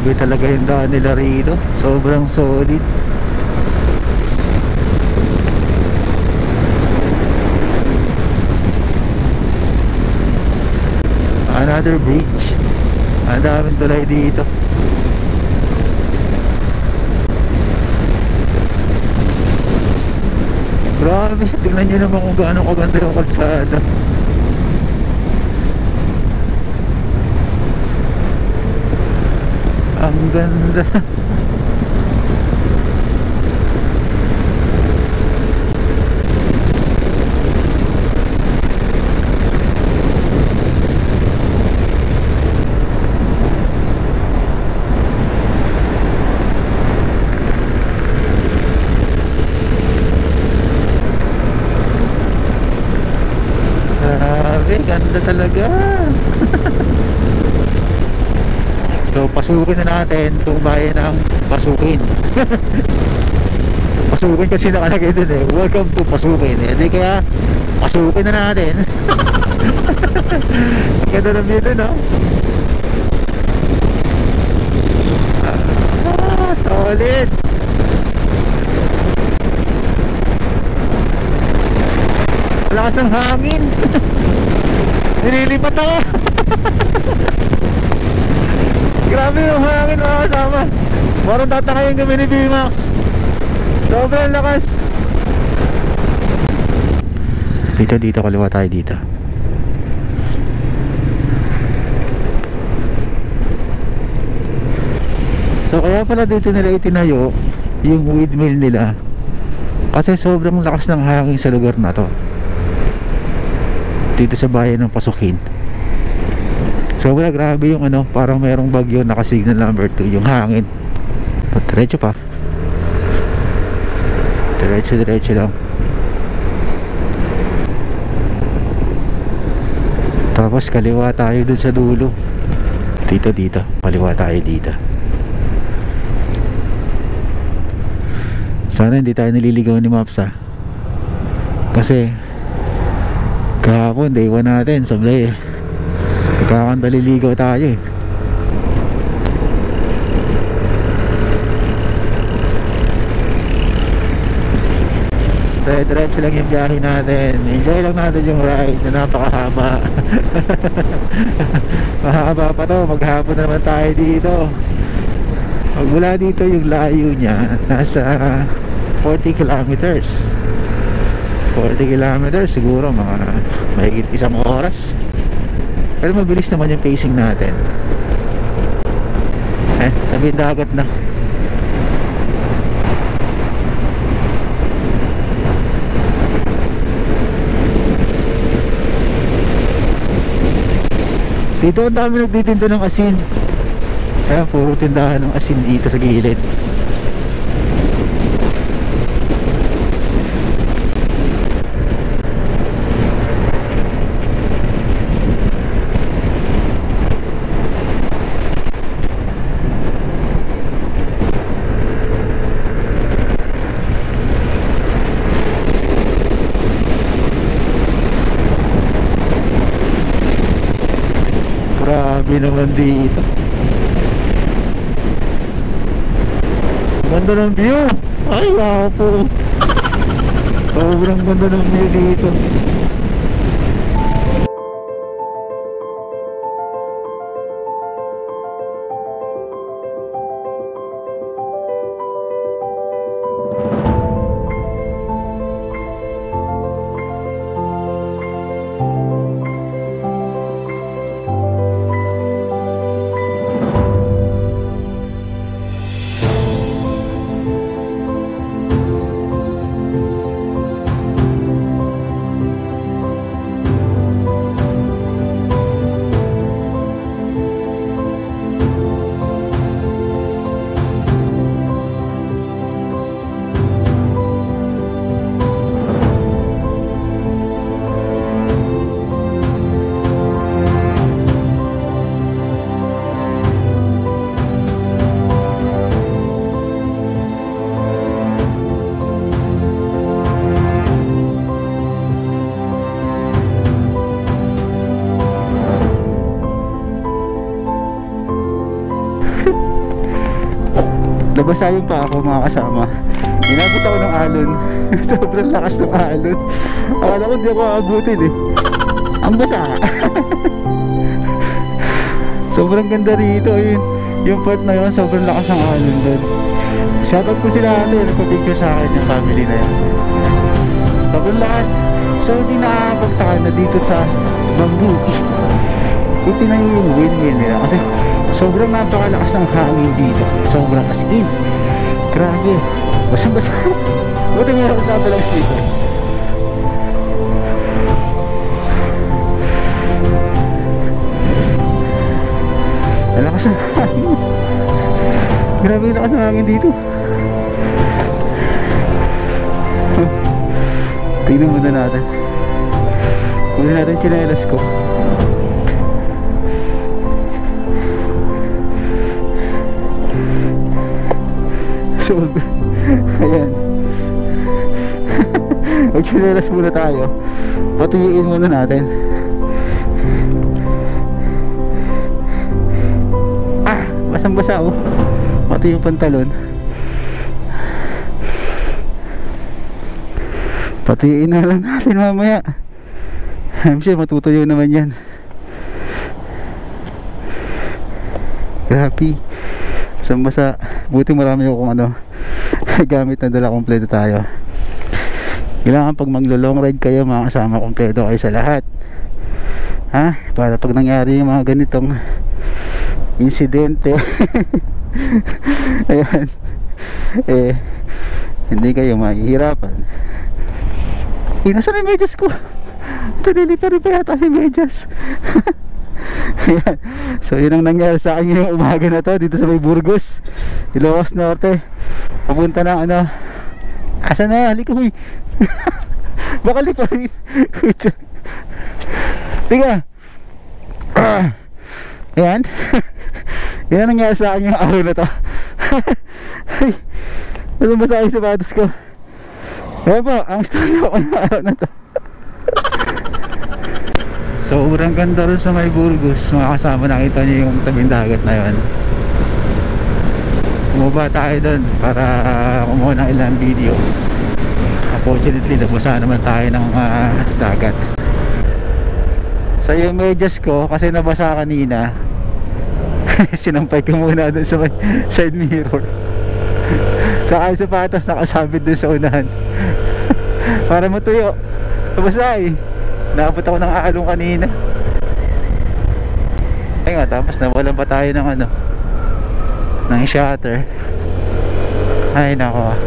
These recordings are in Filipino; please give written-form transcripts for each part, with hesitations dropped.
Grabe talaga yung daan nila rito. Sobrang solid. Another bridge. Ang daming tulay dito. Grabe, tingnan nyo naman kung gaano kaganda yung kalsada. Ang ganda. Ganda talaga. So pasukin na natin itong bayan ng Pasukin. Pasukin kasi nakalagay dun eh. Welcome to Pasukin. Hindi kaya pasukin na natin. Ganda ng view dun, no? Solid. Lakas ng hangin. Nililipat ako. Grabe yung hangin mga kasama. Parang tatakayin kami ni B-Max. Sobrang lakas. Dito kaliwa tayo dito. So kaya pala dito nila itinayo yung windmill nila, kasi sobrang lakas ng hangin sa lugar na to, dito sa bayan ng Pasukin. So wala, grabe yung ano, parang merong bagyo, nakasignal number 2 yung hangin. Diretso pa, diretso lang. Tapos kaliwa tayo dun sa dulo. Dito kaliwa tayo dito. Sana hindi tayo naliligaw ni Maps, ha? Kasi kahapon day 1 natin, sablay eh, nagkakandaliligaw tayo eh. Diretso lang yung biyahe natin. Enjoy lang natin yung ride na napakahaba. Mahaba pa to, maghapon na naman tayo dito. Magmula dito yung layo niya nasa 40 kilometers. 40 kilometers siguro mga mahigit 1 oras. Pero mabilis naman yung pacing natin. Tabi dagat na. Dito ang dami nagtitinda ng asin. Kaya puro tindahan ng asin dito sa gilid. Grabe naman dito. Ganda ng view. Ay, wow po. Sobrang ganda ng view dito. nabasa yung pa ako mga kasama. Inabot ako ng alon. Sobrang lakas ng alon. Akala ko hindi ako aabutin eh. Ang basa. Sobrang ganda rito yung part na yun, sobrang lakas ng alon doon. Shoutout ko sila ate, nagpa-picture sa akin yung family na yan. Sobrang lakas. So hindi nakakapagtaka na dito sa Banggu itinayo yung windmill nila kasi sobrang napakalakas ng hangin dito. Sobrang as in. Grabe. Basang-basa. Buti meron ko tapalang slipper. Nalakas ng hangin. Grabe yung lakas ng hangin dito. Tingnan muna natin. Kunin natin yung chinelas ko. So, ayan. Mag-chinelas muna tayo. Patiyin muna natin. Basang-basa oh. Pati yung pantalon. Patiin na lang natin mamaya. I'm sure matutuyo naman yan. Grabe. Basang-basa. Buti marami akong gamit na dala, kompleto tayo. Kailangan pag maglo-long ride kayo mga kasama, kompleto kayo sa lahat. Ha? Para pag nangyari yung mga ganitong insidente ayan, hindi kayo mahihirapan. Nasaan yung medyas ko? Talilipan pa yata yung medyas. Ayan. So yun ang nangyari sa akin yung umaga na to dito sa may Burgos, Ilocos Norte. Papunta na asa na? Halika mo. Baka lipa rin. Tiga. Ayan. Yan ang nangyari sa akin yung araw na to. Ay, masama yung sapatos ko. Kaya po, ang story ako ng araw na to. Sobrang ganda rin sa may Burgos. Mga kasama, nakita niyo yung tabing dagat na yun. Bumaba tayo doon para kumuha ng ilang video. Unfortunately, nabasa naman tayo ng dagat. So yung medyas ko, kasi nabasa kanina, sinampay ko muna doon sa may side mirror. Tsaka yung sapatos nakasabit doon sa unahan. Para matuyo. Nabasa eh. Naabot ako ng along kanina. Ay nga, tapos nawalan pa tayo ng ng shutter. Ay nako.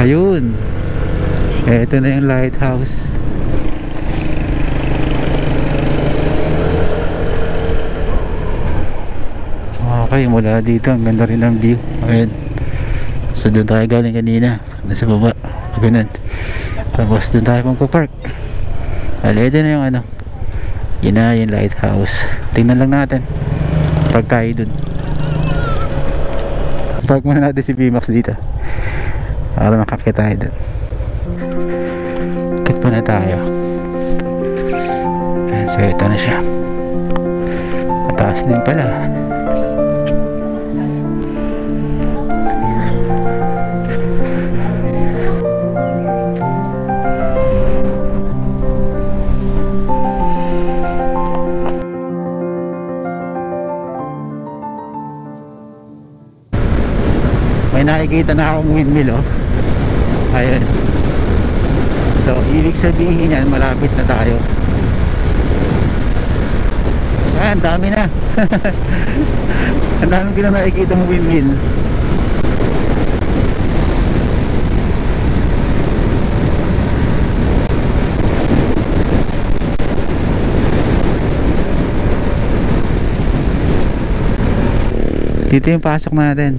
Ayun. Ito na yung lighthouse. Okay, mula dito ang ganda rin ng view. Ayun. So doon tayo galing kanina, nasa baba, ganun. Tapos doon tayo magpa-park. Ito na yung yun na yung lighthouse. Tingnan lang natin. Park tayo dun. Park muna natin si VMAX dito para makakita tayo dun. Kit pa na tayo. Ayan, so ito na siya. Mataas din pala. May nakikita na akong windmill oh. Ayun. So ibig sabihin yan, malapit na tayo. Ayan, dami na. Ang dami ko na nakikita ng windmill. Dito yung pasok natin,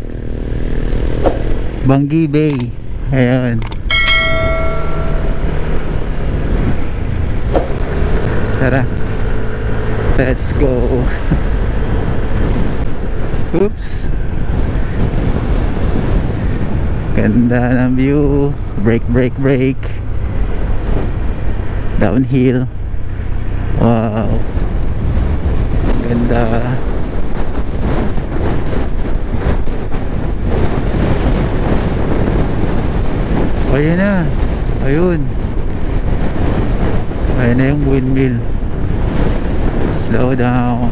Banggi Bay. Ayan. Tara, let's go. Oops. Ganda ng view. Brake, brake, brake. Downhill. Wow. Ganda. Ayun na. Ayun. Ayun na yung windmill. Slow down.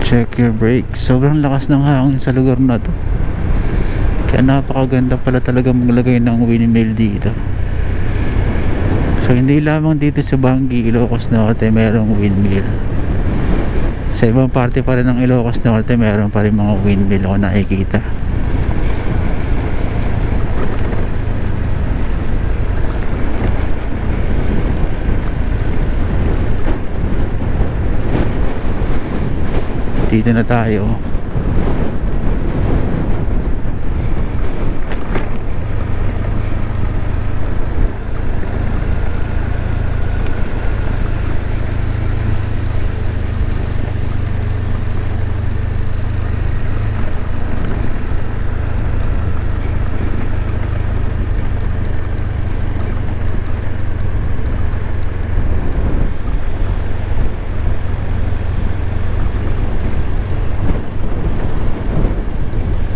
Check your brake. Sobrang lakas ng hangin sa lugar na to. Kaya napakaganda pala talaga maglagay ng windmill dito. So hindi lamang dito sa Bangi, Ilocos Norte mayroong windmill. Sa ibang parte pa rin ng Ilocos Norte mayroon pa rin mga windmill ako nakikita. Dito na tayo.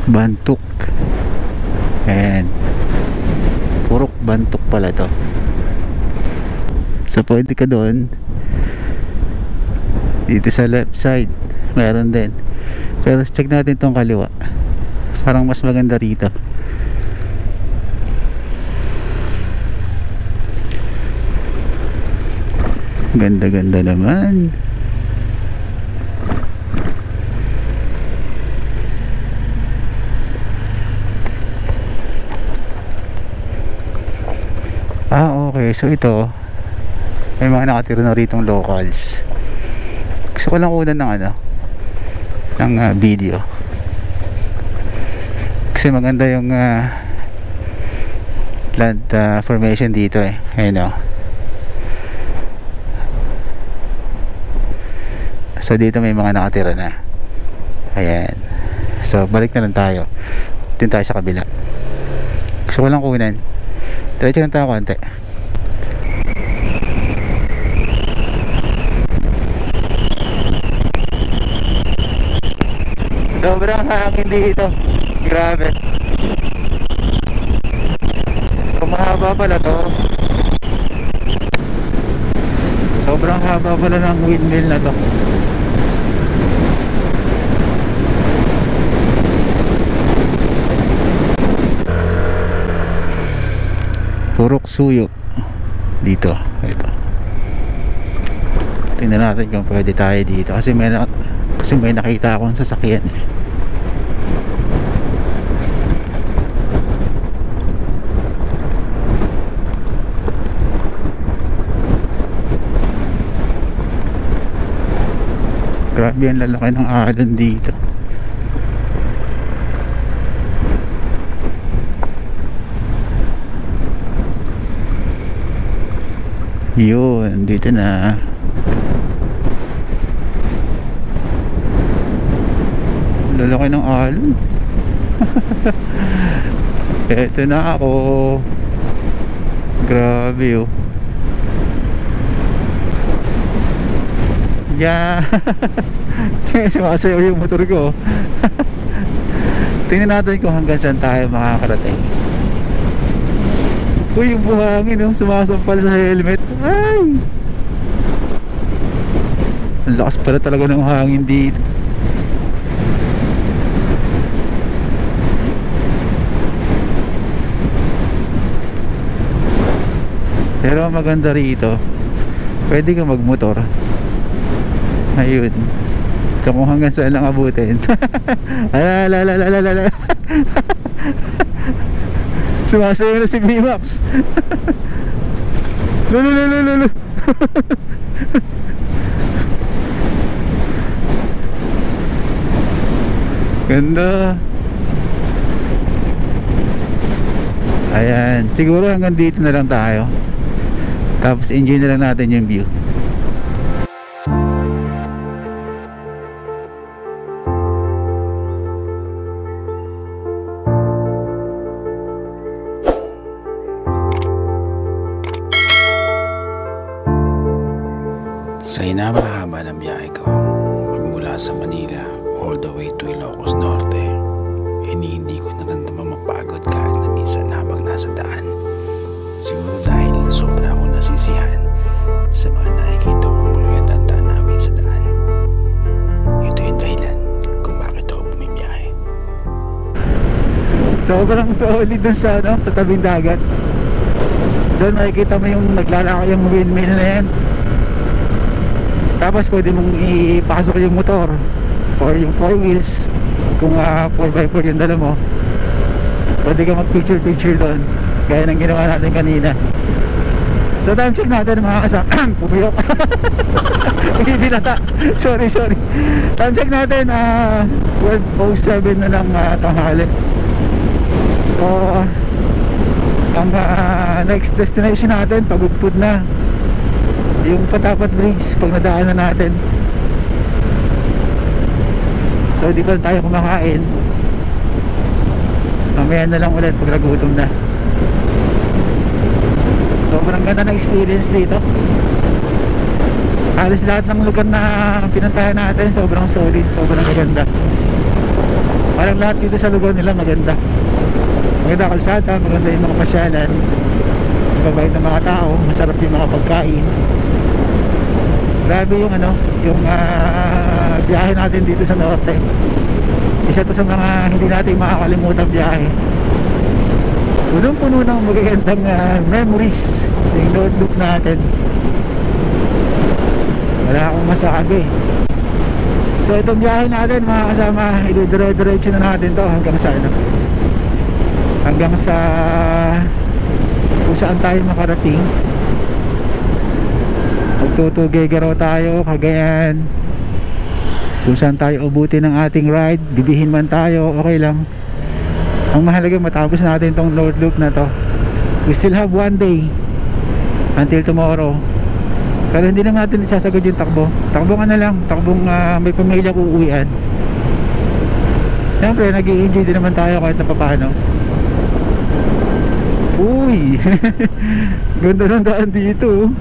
Bantuk. Ayan. Purok Bantuk pala to. So pwede ka doon. Dito sa left side meron din. Pero check natin tong kaliwa. Parang mas maganda rito. Ganda-ganda naman. Okay, so ito may mga nakatira na ritong locals. Gusto ko lang kunan ng ng video kasi maganda yung land formation dito eh. Ayun o. So dito may mga nakatira na. Ayan. So balik na lang tayo. Dito tayo sa kabila. Gusto ko lang kunan. Diretso lang tayo konti. Sobrang hangin dito. Grabe. So mahaba pala to. Sobrang haba pala ng windmill na to. Purok Suyo dito. Ito. Tingnan natin kung pwede tayo dito kasi may nakita akong sasakyan eh. Grabe ang lalaki ng alon dito. Yun, dito na. Lalaki ng alon. Eto na ako. Grabe oh. Yeah. Sumasayaw yung motor ko. Tingnan natin kung hanggang saan tayo makakarating. Uy, yung buhangin oh, sumasampal sa helmet. Ay! Ang lakas pala talaga ng hangin dito. Pero maganda rito, pwede ka magmotor. Ayun. So kung hanggang saan lang abutin. Alalalalala. Sumasayaw na si B-Max. Lululululu. Ganda. Ayan. Siguro hanggang dito na lang tayo. Tapos enjoy na lang natin yung view. Sa hinaba-haba ng biyahe ko, magmula sa Manila all the way to Ilocos Norte, hindi ko naramdaman mapagod kahit na minsan habang nasa daan. Siguro dahil sobra akong nasisiyahan sa mga nakikita kong magagandang tanawin sa daan. Ito yung dahilan kung bakit ako bumibiyahe. Sobrang solid dun sa, sa tabing dagat. Doon makikita mo yung naglalakay yung windmill na yan. Tapos pwede mong ipasok yung motor or yung 4 wheels kung 4x4 yung dala mo. Pwede ka mag picture doon gaya ng ginawa natin kanina. So time check natin mga kasama. Pumiyok. Hindi nata. Sorry. Time check natin 12:07 na ng tanghali. So ang next destination natin Pagudpud na. Yung Patapat Bridge pag nadaanan natin. So di pa tayo kumakain. Mamaya na lang ulit pag nagutom na. Sobrang ganda na experience dito. Halos lahat ng lugar na pinuntahan natin sobrang solid, sobrang maganda. Parang lahat dito sa lugar nila maganda. Maganda kalsada, maganda yung mga pasyalan, mababait ng mga tao, masarap yung mga pagkain. Grabe yung yung biyahe natin dito sa norte. Isa to sa mga hindi natin makakalimutan biyahe. Punong-puno ng magagandang memories yung notebook natin. Wala akong masabi. So itong biyahe natin mga kasama, ididire-diretso na natin to hanggang sa hanggang sa kung saan tayo makarating. Magtutugay-garaw tayo, Cagayan. Kung saan tayo ubutin ng ating ride, bibihin man tayo, okay lang. Ang mahalaga matapos natin tong North Loop na to. We still have one day until tomorrow. Pero hindi naman natin isasagad yung takbo. Takbong lang, takbong may pamilya uuwian. Siyempre nag-i-enjoy din naman tayo kahit na papaano. Uy! Ganda ng daan dito.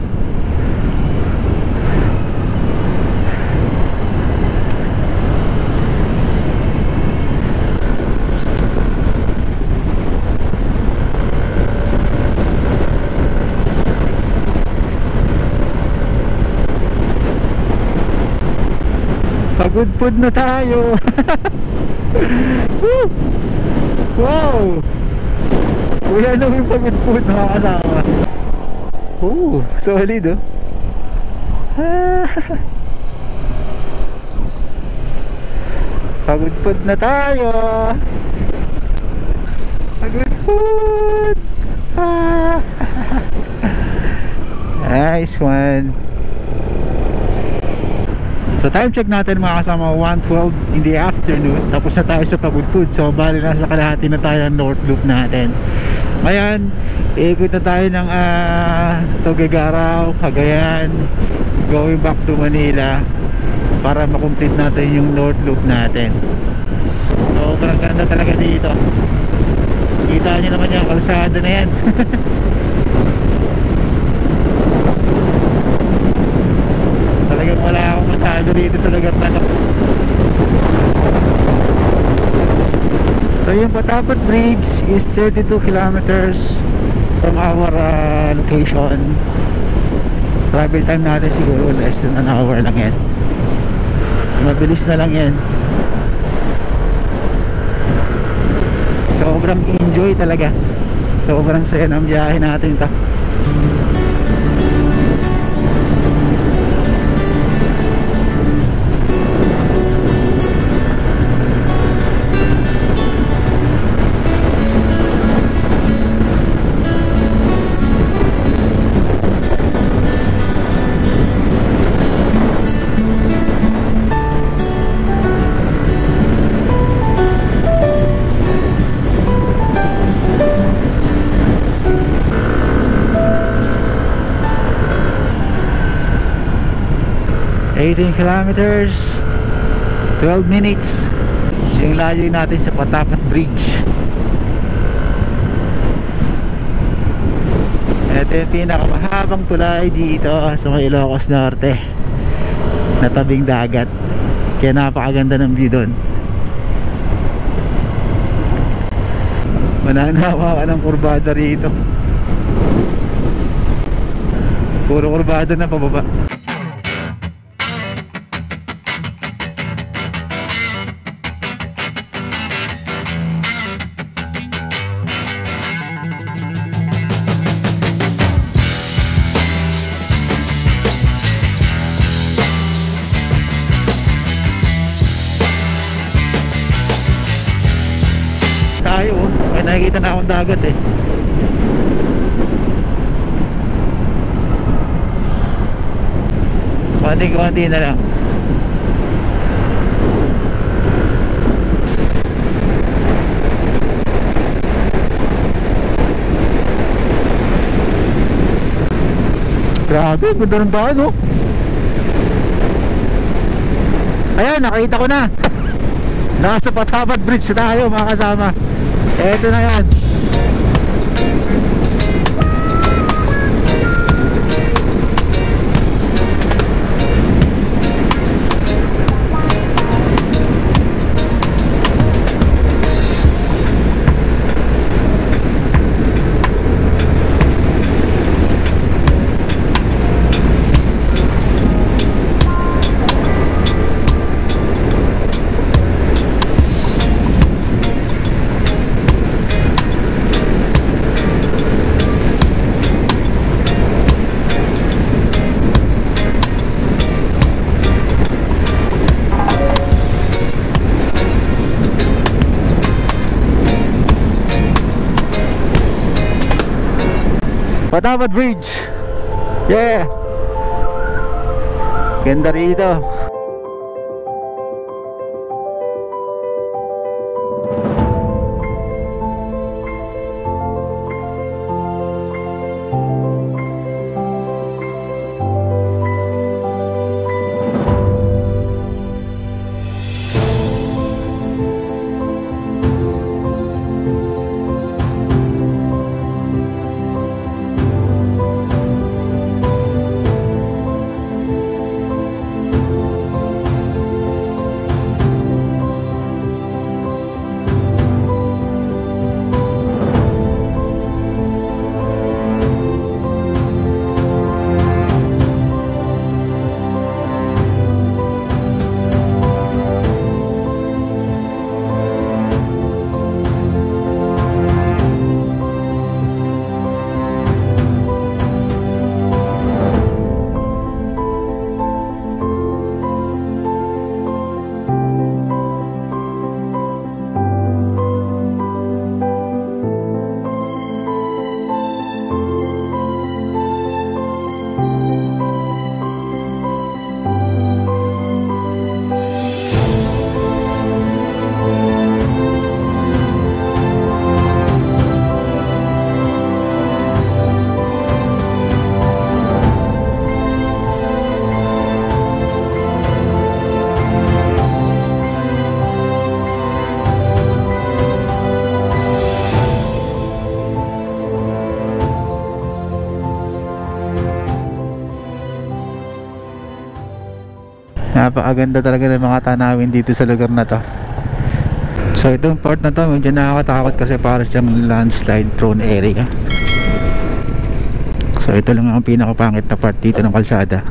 Pagudpud na tayo. Wow! Uy, ano yung Pagudpud mga kasama? Solid Pagudpud na tayo. Pagudpud. Nice one. So time check natin mga kasama, 1:12 in the afternoon. Tapos na tayo sa Pagudpud. So bali nasa kalahati na tayo ng North Loop natin. Ngayon iikot na tayo ng Tuguegarao, Cagayan, going back to Manila para makomplete natin yung North Loop natin. So parang ganda talaga dito. Kita nyo naman yung kalsada na yan. Talagang wala akong masyado dito sa lugar na to. So yung Patapat Bridge is 32 kilometers from our location. Travel time natin siguro less than an hour lang yan. So mabilis na lang yan. Sobrang enjoy talaga. Sobrang saya ng biyahe natin to. $18 kilometers, 12 minutes yung layo natin sa Patapat Bridge. Ito yung pinakamahabang tulay dito sa Ilocos Norte. na tabing dagat, kaya napakaganda ng view doon. Mananawa ka ng kurbada rito, puro kurbada na pababa. Tayo, may nakikita na akong dagat eh. Konti-konti na lang. Grabe, ganda ng daan oh. Ayan, nakita ko na. Nasa Patapat Bridge tayo mga kasama. Eto na yan. Patapat Bridge. Yeah. Ganda rito. Napakaganda talaga ng mga tanawin dito sa lugar na to. So itong part na to medyo nakakatakot kasi para siyang landslide prone area. So ito lang ang pinakapangit na part dito ng kalsada.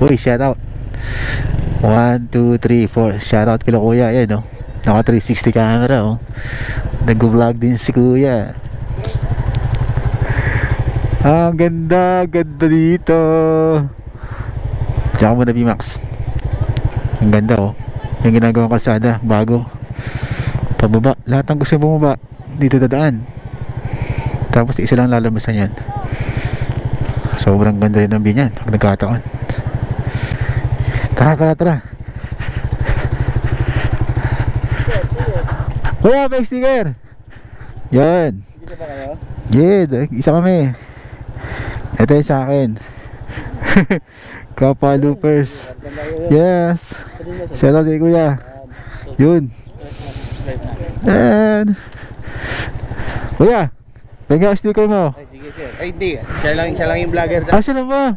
Uy, shout out. 1, 2, 3, 4. Shout out kila kuya. Ayan, oh. Naka 360 camera, oh. Nag-vlog din si kuya. Ganda dito. Tsaka muna B-Max. Ang ganda, oh. Yung ginagawang kalsada, bago. Pababa, lahat ng gusto bumaba dito dadaan. Tapos isa lang lalabasan yan. Sobrang ganda rin ng view niyan pag nagkataon. Tara. Kuya, may sticker. Yan. Isa ba kayo? Yeah, isa kami. Ito yung sa akin. Kappa Loopers. Yes. Shout out kay kuya. Yun. And kuya, pengen ang sticker mo. Ay, sige sir. Ay, hindi. Siya lang yung vlogger. Ah, siya lang ba?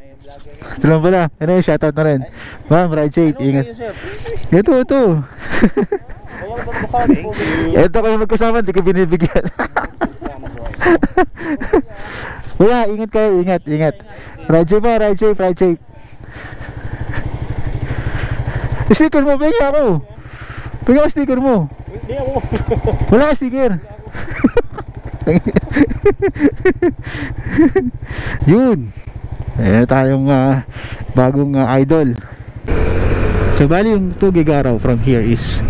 Ito lang pala. Ano yung shoutout na rin. Ma'am, ride safe. Ingat. Ito. Ito kayo magkasama, hindi ko binibigyan. Kuya, ingat kayo, ingat. Ride safe. Sticker mo, pengen ako. Pengen ang sticker mo. Hindi ako. Wala ka sticker. Yun. Ayan tayong bagong idol. So bali yung Tuguegarao from here is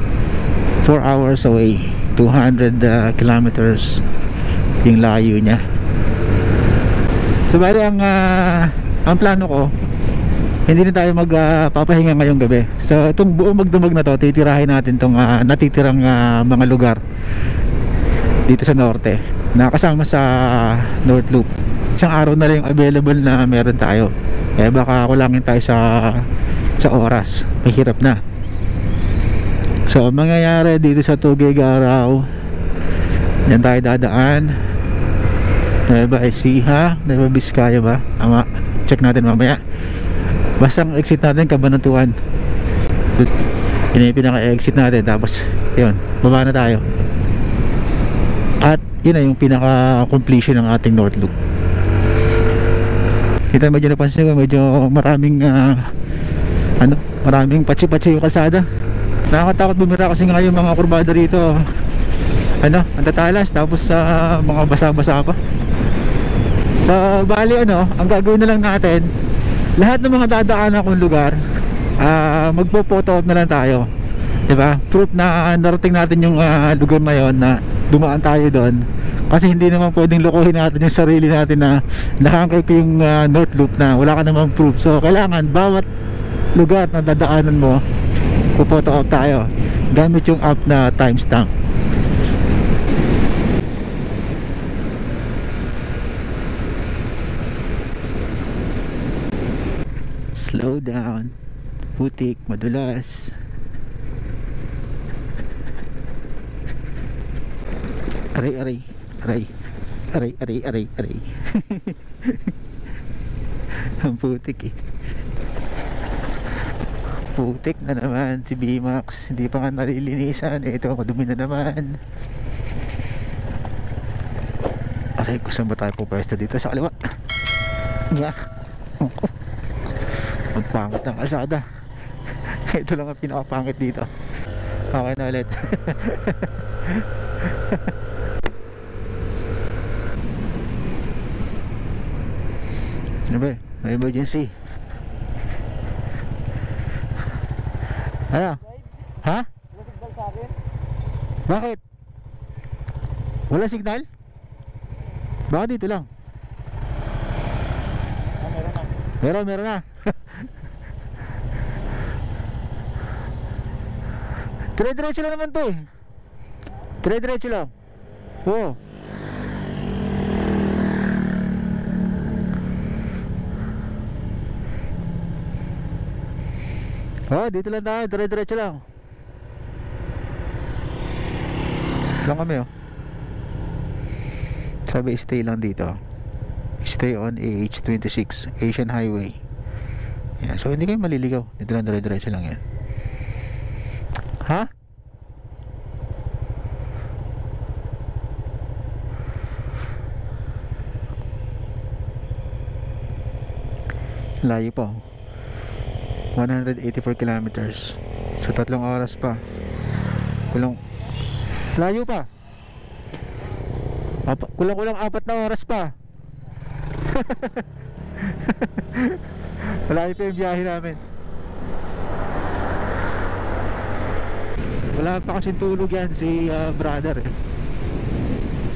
4 hours away, 200 kilometers yung layo niya. So bali ang plano ko, hindi na tayo magpapahinga ngayong gabi. So itong buong magdamag na to, titirahin natin itong natitirang mga lugar dito sa norte na kasama sa North Loop. Isang araw na lang yung available na meron tayo, kaya baka kulangin tayo sa oras, mahirap na. So ang mangyayari dito sa Tuguegarao, yan tayo dadaan. Nueva Ecija, Nueva Vizcaya ba? Tama, check natin mamaya. Basta ang exit natin Cabanatuan. Yun yung pinaka-exit natin. Tapos yun, baba na tayo. At yun na yung pinaka-completion ng ating North Loop. Kita medyo napansin ko, medyo maraming maraming patsi-patsi yung kalsada. Nakakatakot bumira kasi nga yung mga kurbada rito, ang tatalas, tapos mga basa-basa pa. So bali ang gagawin na lang natin, lahat ng mga dadaanan kong lugar, magpo-photo op na lang tayo, diba? Proof na narating natin yung lugar na yon, na dumaan tayo doon. Kasi hindi naman pwedeng lokohin natin yung sarili natin na naka-anchor ko yung North Loop na wala ka namang proof. So kailangan bawat lugar na dadaanan mo, po-photo op tayo gamit yung app na timestamp. Slow down, putik, madulas. Aray. Ang putik eh. Putik na naman si B-Max, hindi pa nga nalilinisan. Ito, madumi na naman. Aray, kung saan ba tayo pupwesto dito? Sa kaliwa. Yeah. Ang pangit ng kalsada. Ito lang ang pinakapangit dito. Okay na ulit. Ano ba? May emergency. Ano? Ha? Bakit? Wala signal? Baka dito lang. Meron na. Dire-diretso lang naman to eh. Dire-diretso lang. Oo. Dito lang tayo, dire-diretso lang. Lang kami Sabi stay lang dito. Stay on AH26 Asian Highway. Yeah, so hindi kayo maliligaw. Dito lang, dire-diretso lang yan. Ha? Layo pa 184 kilometers. So 3 oras pa. Layo pa. Kulang 4 na oras pa. Malayo pa yung biyahe namin. Wala pa kasing tulog yan si brother eh.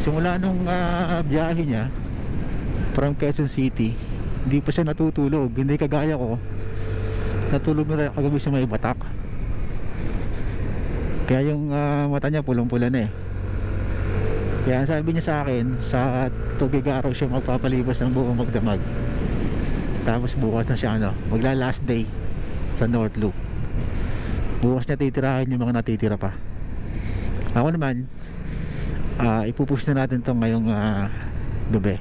Simula nung biyahe niya from Quezon City, hindi pa siya natutulog. Hindi kagaya ko, natulog na kagabi sa may batak. Kaya yung mata niya pulong-pula na eh. Kaya sabi niya sa akin, sa Tugigaraw siya magpapalibas ng buong Magdamag. Tapos bukas na siya magla last day sa North Loop. Bukas niya titirahin yung mga natitira pa. Ako naman, ipupush na natin to ngayong gabi.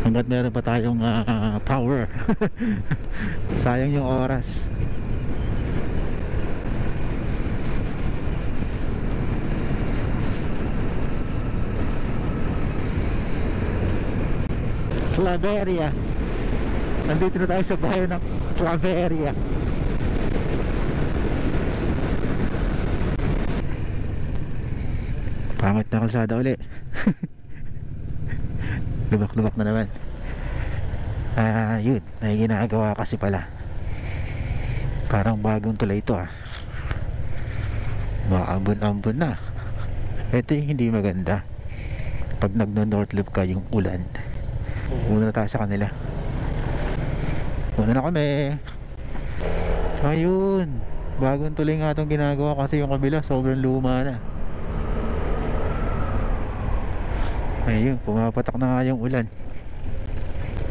Hanggat meron pa tayong power. Sayang yung oras. Claveria. Nandito na tayo sa bayan ng Claveria. Pangit na kalsada uli. Lubak-lubak na naman. Yun, ay ginagawa kasi pala. Parang bagong tulay ito Maambon-ambon na. Ito yung hindi maganda. Pag nagno-north loop ka yung ulan. Una na tayo sa kanila. Una na kami. Ayun, bagong tulay nga itong ginagawa kasi yung kabila sobrang luma na. Ayun, pumapatak na nga yung ulan.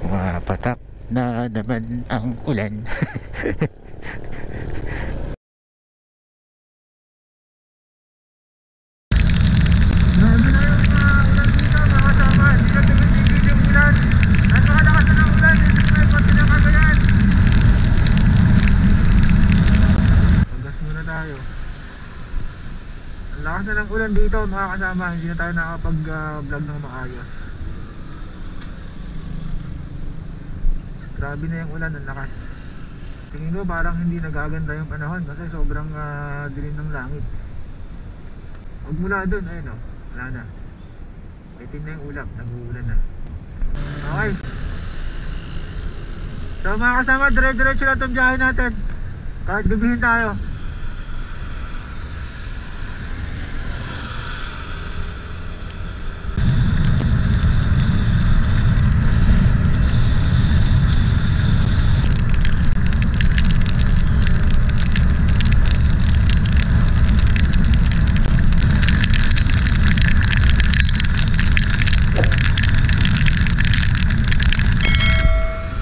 Pumapatak na naman ang ulan. Lakas na ng ulan dito mga kasama, hindi na tayo nakapag-vlog ng maayos. Grabe na yung ulan, ang lakas. Tingin ko parang hindi nagaganda yung panahon kasi sobrang dilim ng langit. Huwag mula dun, ayun wala na. Itim na yung ulap, nag-uulan na. Okay. So mga kasama, dire-diretso lang itong biyahe natin. Kahit gabihin tayo.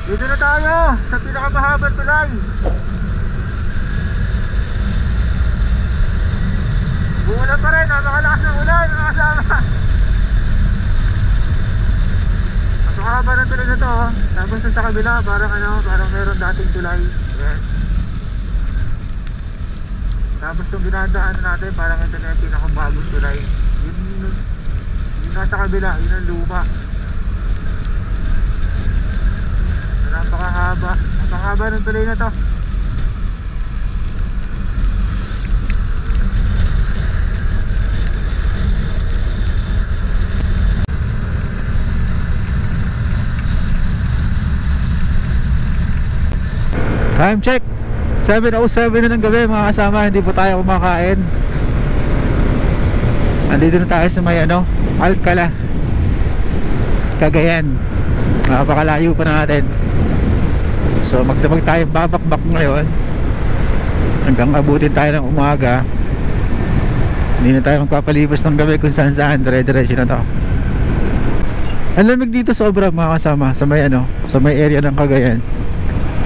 Dito na tayo sa pinakamahabang tulay. Umulan pa rin, napakalakas ng ulan mga kasama. Napakahaba ng tulay na to Tapos sa kabila parang parang meron dating tulay. Ayan. Tapos itong dinadaan natin parang ito na yung pinakamabagong tulay. Yun nasa kabila, yun ang luma. Napakahaba ng tulay na to. Time check 7:07 na ng gabi mga kasama, hindi po tayo kumakain. Andito na tayo sa may Alcala, Cagayan. Napakalayo pa natin. So magdamag tayo babakbak ngayon hanggang abutin tayo ng umaga. Hindi na tayo magpapalipas ng gabi kung saan saan. Dire-diretso na to. Ang lamig dito sobra mga kasama sa may sa may area ng Cagayan.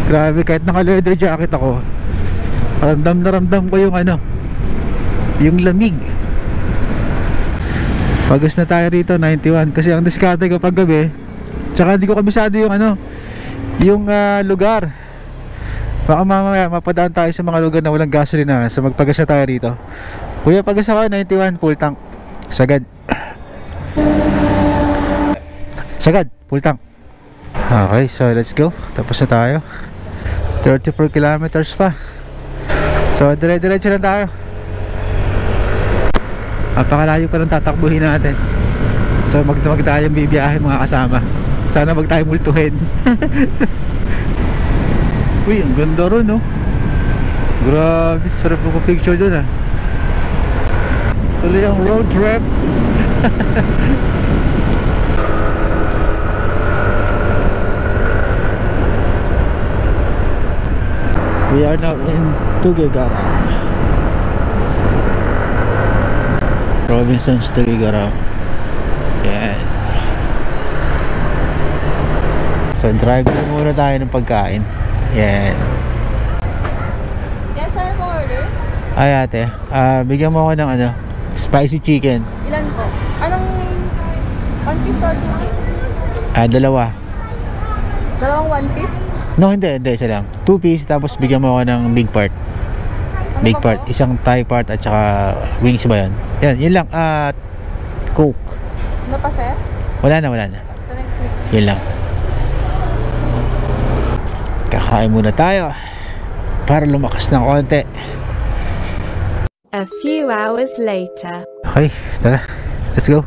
Grabe, kahit naka leather jacket ako, ramdam na ramdam ko yung yung lamig. Pagas na tayo rito 91 kasi ang diskarte ko pag gabi. Tsaka hindi ko kabisado yung yung lugar. Baka mamaya mapadaan tayo sa mga lugar na walang gasolina. So magpagas na tayo rito. Kuya, pagas ako 91 full tank. Sagad. Sagad, full tank. Okay, so let's go. Tapos na tayo. 34 kilometers pa. So dire-diretso na tayo. Napakalayo pa ng tatakbuhin natin. So magdamag tayong bibiyahe mga kasama. Sana wag tayo multuhin. Uy, ang ganda ron Grabe, sarap ko picture dun Tuloy ang road trip. We are now in Tugigaraw. Robinson's Tuguegarao. Yan. So drive na muna tayo ng pagkain. Yan. Yes, sir, for order. Ay ate, bigyan mo ako ng ano, spicy chicken. Ilan po? Anong one piece or two piece? Dalawa. Dalawang one piece? No, hindi, isa lang. 2 piece, tapos bigyan mo ako ng big part. Ano Big pa part, po? isang thigh part at saka wings ba yan? Yan, yun lang. Coke. Ano pa, sir? Wala na. Sa next week. Yun lang. Kakain muna tayo para lumakas ng konti. A few hours later. Okay, tara. Let's go.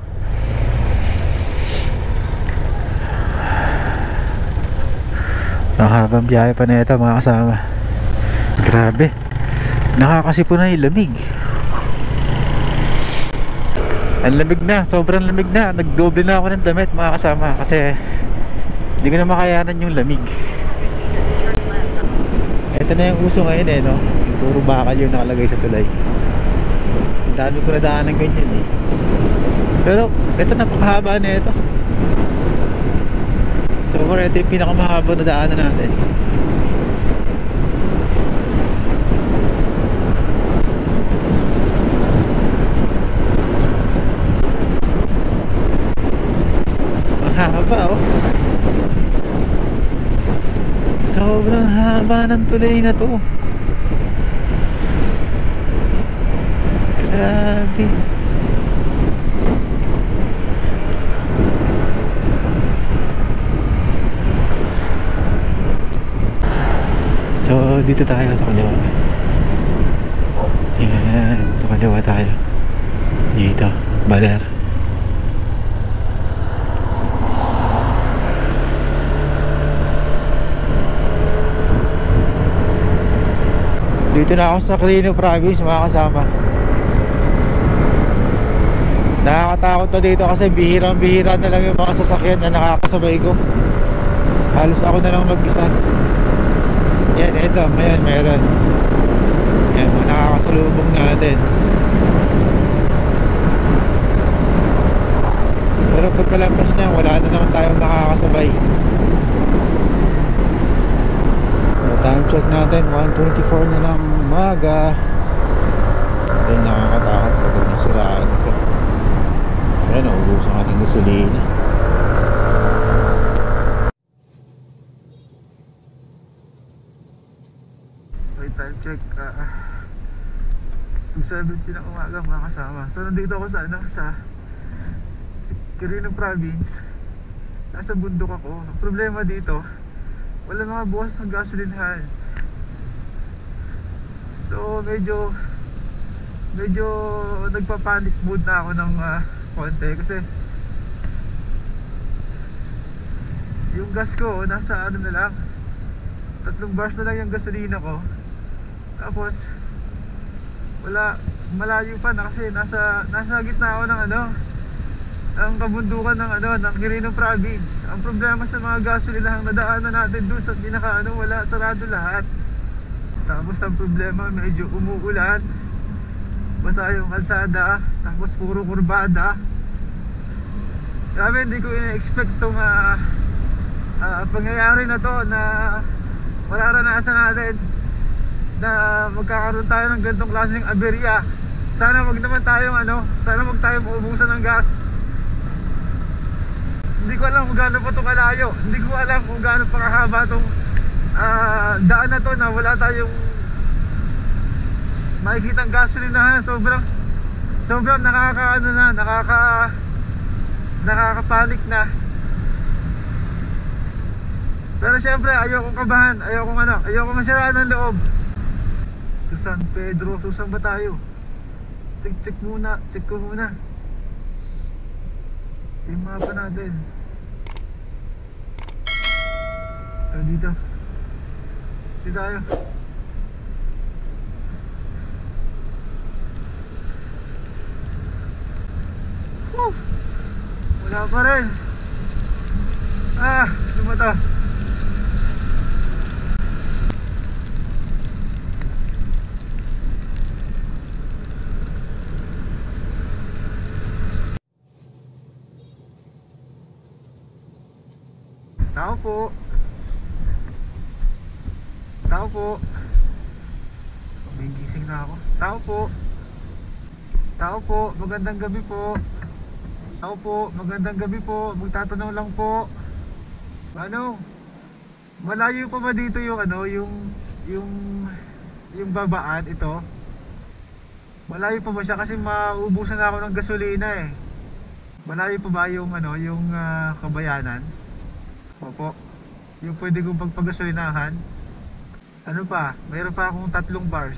Ang habang biyahe pa na ito mga kasama. Grabe. Nakakasipo na yung lamig. Ang lamig na, sobrang lamig na. Nagdoble na ako ng damit mga kasama kasi hindi ko na makayanan yung lamig. Ito na yung uso ngayon eh, no? Yung puro bakal yung nakalagay sa tulay. Ang dami ko na daan ng ganyan eh. Pero ito napakahaba na ito. So far ito yung pinakamahaba na daanan natin. Mahaba oh. Sobrang haba ng tulay na to. Grabe. So dito tayo sa kaliwa. Yan, sa kaliwa tayo. Dito, Baler. Dito na ako sa Quirino Province mga kasama. Nakakatakot na dito kasi bihirang-bihira na lang yung mga sasakyan na nakakasabay ko. Halos ako na lang mag-isa. Yan, ito, meron. Yan, mga nakakasalubong natin. Pero pagkalampas na, wala na naman tayong nakakasabay. Time check natin 1:24 na ng umaga. Then nakakatakot pag nasiraan ito. Ayan, naubos ang ating gasolina. Okay, time check 2:70 ng umaga mga kasama. So nandito ako sa Quirino Province. Nasa bundok ako. Ang problema dito, wala mga bukas ng gasolinahan. So medyo nagpa-panic mode na ako ng konti kasi yung gas ko nasa ano na lang, 3 bars na lang yung gasolina ko. Tapos malayo pa na kasi nasa gitna ako ng ang kabundukan ng Quirino Province. Ang problema sa mga gasolinahang nadaanan natin doon sa pinaka wala, sarado lahat. Tapos ang problema, medyo umuulan, basa yung kalsada, tapos puro kurbada. Grabe, hindi ko ina-expect tong pangyayari na to na mararanasan natin, na magkakaroon tayo ng ganitong klaseng aberya. Sana wag naman tayong sana wag tayong maubusan ng gas. Hindi ko alam kung gaano pa ito kalayo. Hindi ko alam kung gaano pa kahaba itong daan na to na wala tayong makikitang gasolinahan. Sobrang nakakapanik na. Pero syempre ayokong kabahan, ayokong masiraan ng loob. To San Pedro, saan ba tayo? Check ko muna yung mapa natin. So dito tayo. Wala pa rin. Lumata. Tao po. Tao po. May gising na ako. Tao po. Tao po, magandang gabi po. Tao po, magandang gabi po. Magtatanong lang po. Ano? Malayo pa ba dito yung ano, yung babaan ito? Malayo pa ba siya kasi maubusan na ako ng gasolina eh. Malayo pa ba yung ano, yung Kabayanan? Opo. Yung pwede kong pagpagasolinahan. Ano pa? Mayroon pa akong 3 bars.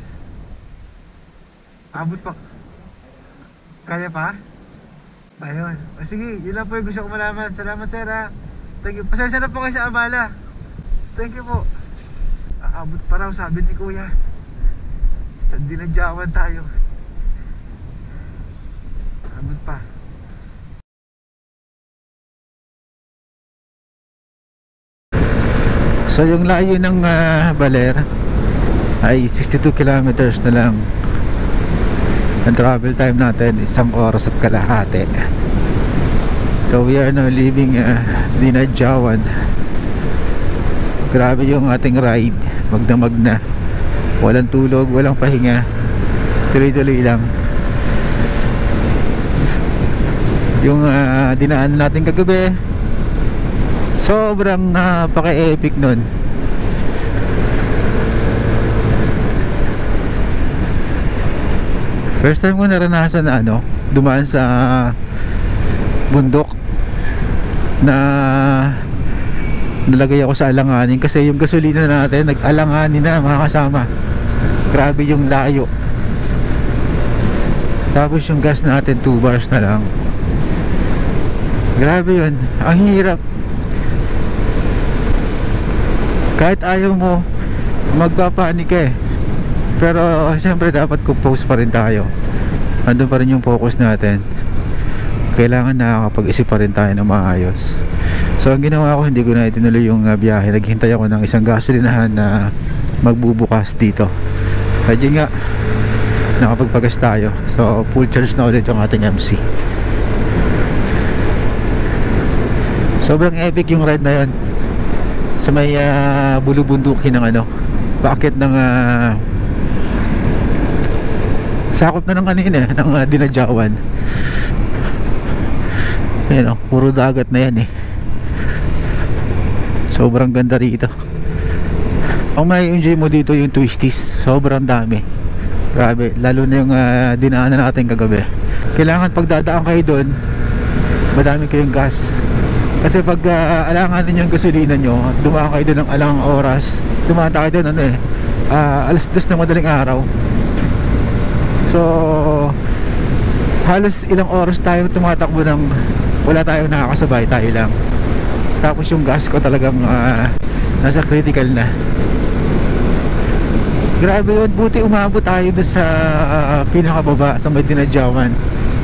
Abot pa. Kaya pa? Ayun. O sige, yun lang po yung gusto ko malaman. Salamat sir ha. Thank you. Pasensya na po kayo sa abala. Thank you po. Aabot pa raw sabi ni kuya. Dinadyawan tayo. Abot pa. So yung layo ng Baler ay 62 kilometers na lang. Ang travel time natin 1 oras at kalahati. So we are now leaving Dinadyawan. Grabe yung ating ride. Magdamag na. Walang tulog, walang pahinga. Tuloy-tuloy lang. Yung dinaan natin kagabi, sobrang napaka-epic nun. First time ko naranasan na ano, dumaan sa bundok na nalagay ako sa alanganin kasi yung gasolina natin nag-alanganin na mga kasama. Grabe yung layo. Tapos yung gas natin 2 bars na lang. Grabe yun. Ang hirap. Kahit ayaw mo, magpapanik eh. Pero siyempre dapat compose pa rin tayo. Andun pa rin yung focus natin. Kailangan nakakapag-isip pa rin tayo ng maayos. So ang ginawa ko, hindi ko na itinuloy yung biyahe. Naghintay ako ng isang gasolinahan na magbubukas dito. At yun nga, nakapagpagas tayo. So full charge na ulit yung ating MC. Sobrang epic yung ride na yun. Sa may bulubundukin ng ano, bakit ng sakop na ng kanina ng Dinadyawan. Ayan o, puro dagat na yan eh. Sobrang ganda rito. Ang may enjoy mo dito yung twisties. Sobrang dami. Grabe, lalo na yung dinaanan natin kagabi. Kailangan pagdadaan kayo doon, madami kayong gas. Kasi pag alanganin yung gasolina nyo, dumaan kayo doon ng alang oras. Dumaan tayo doon ano eh, alas 2 na madaling araw. So halos ilang oras tayo tumatakbo ng wala tayong nakakasabay, tayo lang. Tapos yung gas ko talagang nasa critical na. Grabe yun, buti umabot tayo doon sa pinakababa sa may Dinadyawan.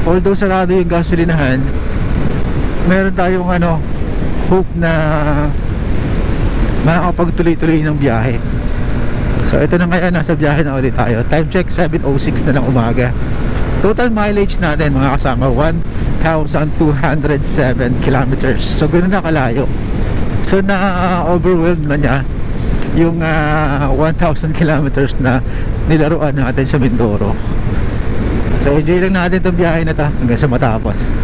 Although sarado yung gasolinahan, meron tayong ano, hope na makakapagtuloy-tuloy ng biyahe. So ito na ngayon, nasa biyahe na ulit tayo. Time check 7:06 na lang umaga. Total mileage natin mga kasama 1,207 kilometers. So ganoon na kalayo. So na-overwhelmed na niya yung 1,000 kilometers na nilaruan natin sa Mindoro. So enjoy lang natin itong biyahe na ito hanggang sa matapos.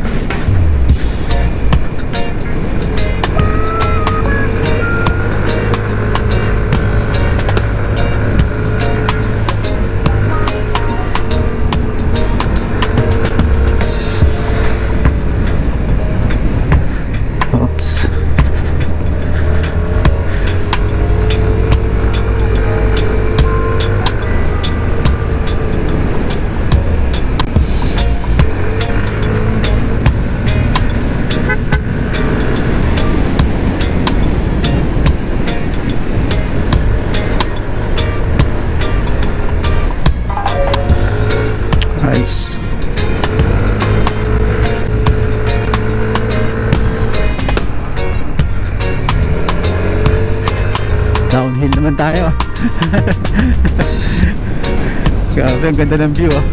Nice. Downhill naman tayo. Grabe, ang ganda ng view oh.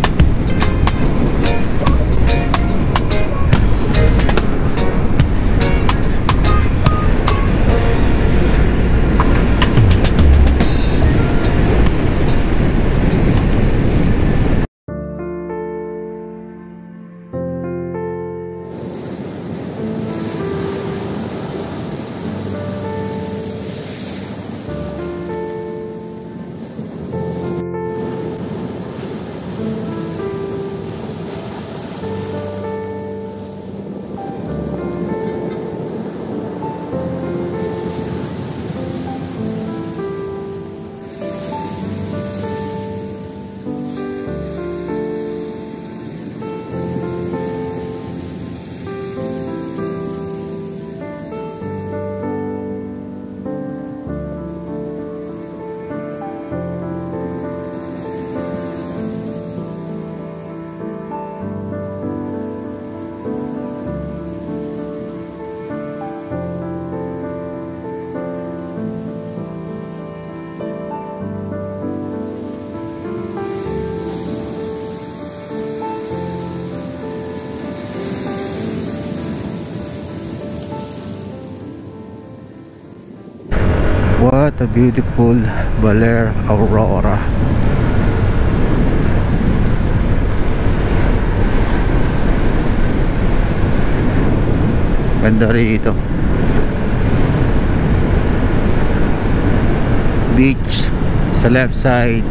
at the beautiful Baler Aurora. Ganda rito. Beach sa left side,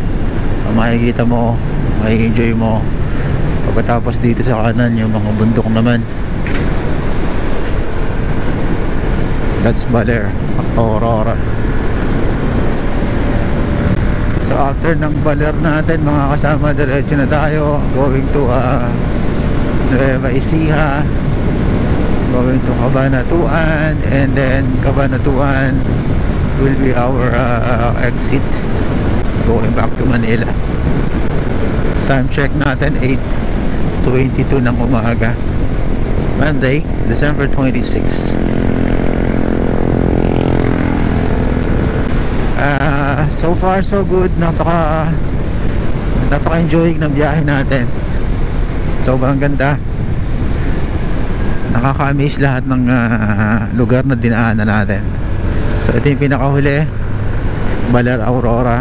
makikita mo, mai-enjoy mo. Pagkatapos dito sa kanan yung mga bundok naman. That's Baler Aurora. So after ng Baler natin mga kasama, diretso na tayo going to Nueva Ecija, going to Cabanatuan, and then Cabanatuan will be our exit going back to Manila. Time check natin 8:22 ng umaga, Monday, December 26. So far so good. Napaka-enjoying ng biyahe natin. Sobrang ganda. Nakaka-amaze lahat ng lugar na dinaanan natin. So ito yung pinakahuli, Baler Aurora.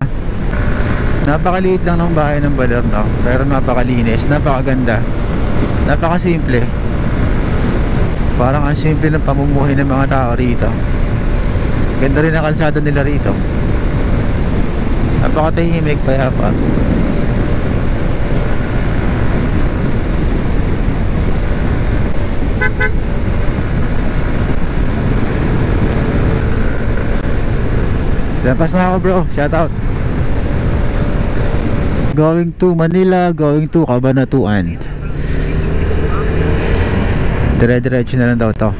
Napakaliit lang ng bahay ng Baler, no? Pero napakalinis, napakaganda, napakasimple. Parang ang simple ng pamumuhay ng mga tao rito. Ganda rin ang kalsada nila rito. Napakatahimik, payapa. Lapas na ako bro, shout out. Going to Manila, going to Cabanatuan. Dire-diretso na lang daw to.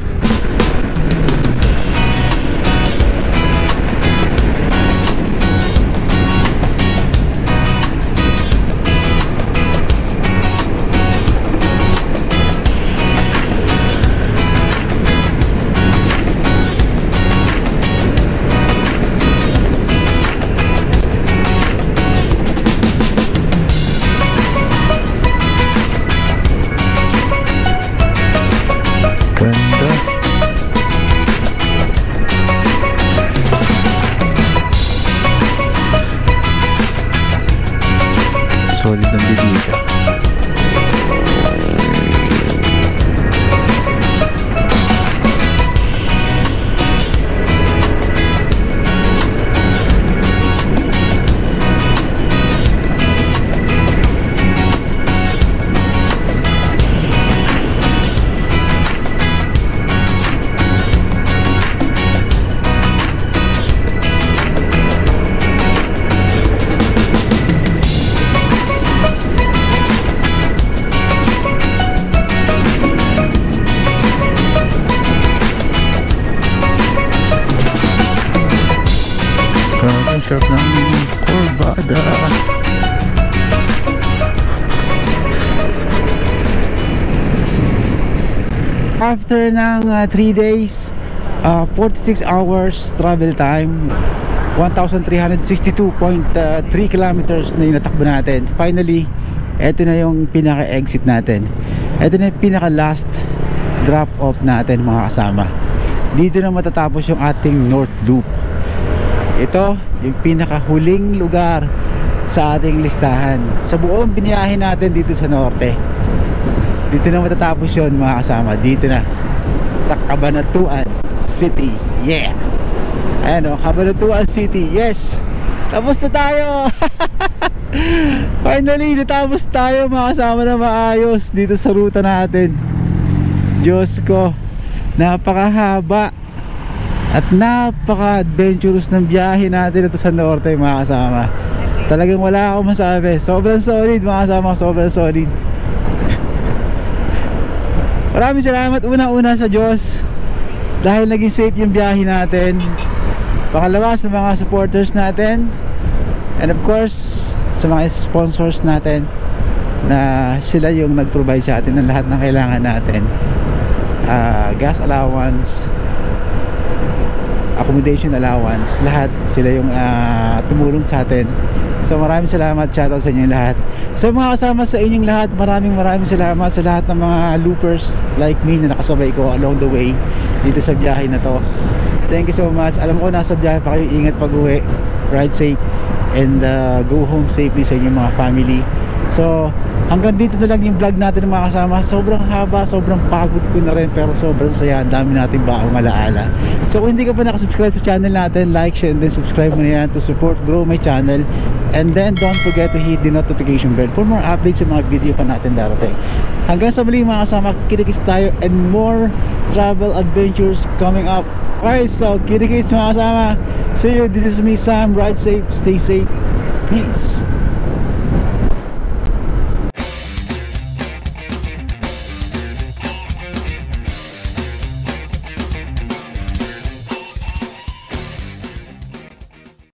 Solid ng bibita. Sarap ng Corbada. After ng 3 days, 46 hours travel time, 1,362.3 kilometers na yung natakbo natin. Finally, eto na yung pinaka-exit natin. Eto na yung pinaka-last drop-off natin mga kasama. Dito na matatapos yung ating North Loop. Ito yung pinakahuling lugar sa ating listahan sa buong biniyahe natin dito sa norte. Dito na matatapos yun mga kasama. Dito na sa Cabanatuan City. Yeah! Ayan o, Cabanatuan City. Yes! Tapos na tayo! Finally, natapos tayo mga kasama na maayos dito sa ruta natin. Diyos ko, napakahaba at napaka-adventurous ng biyahe natin ito sa norte mga kasama. Talagang wala akong masabi. Sobrang solid mga kasama, sobrang solid. Maraming salamat una-una sa Diyos dahil naging safe yung biyahe natin. Pangalawa sa mga supporters natin, and of course sa mga sponsors natin na sila yung nag-provide sa atin ng lahat ng kailangan natin. Gas allowance, accommodation allowance, lahat sila yung tumulong sa atin. So maraming salamat, shoutout sa inyo lahat. Sa mga kasama sa inyong lahat, maraming salamat sa lahat ng mga loopers like me na nakasabay ko along the way dito sa biyahe na to. Thank you so much. Alam ko nasa biyahe pa kayo, ingat pag uwi, ride safe, and go home safely sa inyong mga family. So hanggang dito na lang yung vlog natin ng mga kasama. Sobrang haba, sobrang pagod ko na rin, pero sobrang saya. Ang dami nating baong alaala. So kung hindi ka pa nakasubscribe sa channel natin, like, share, and then subscribe mo na yan to support, grow my channel. And then don't forget to hit the notification bell for more updates sa mga video pa natin darating. Hanggang sa muli mga kasama, kita-kits tayo and more travel adventures coming up. Alright, so kita-kits mga kasama. See you, this is me Sam, ride safe, stay safe, peace.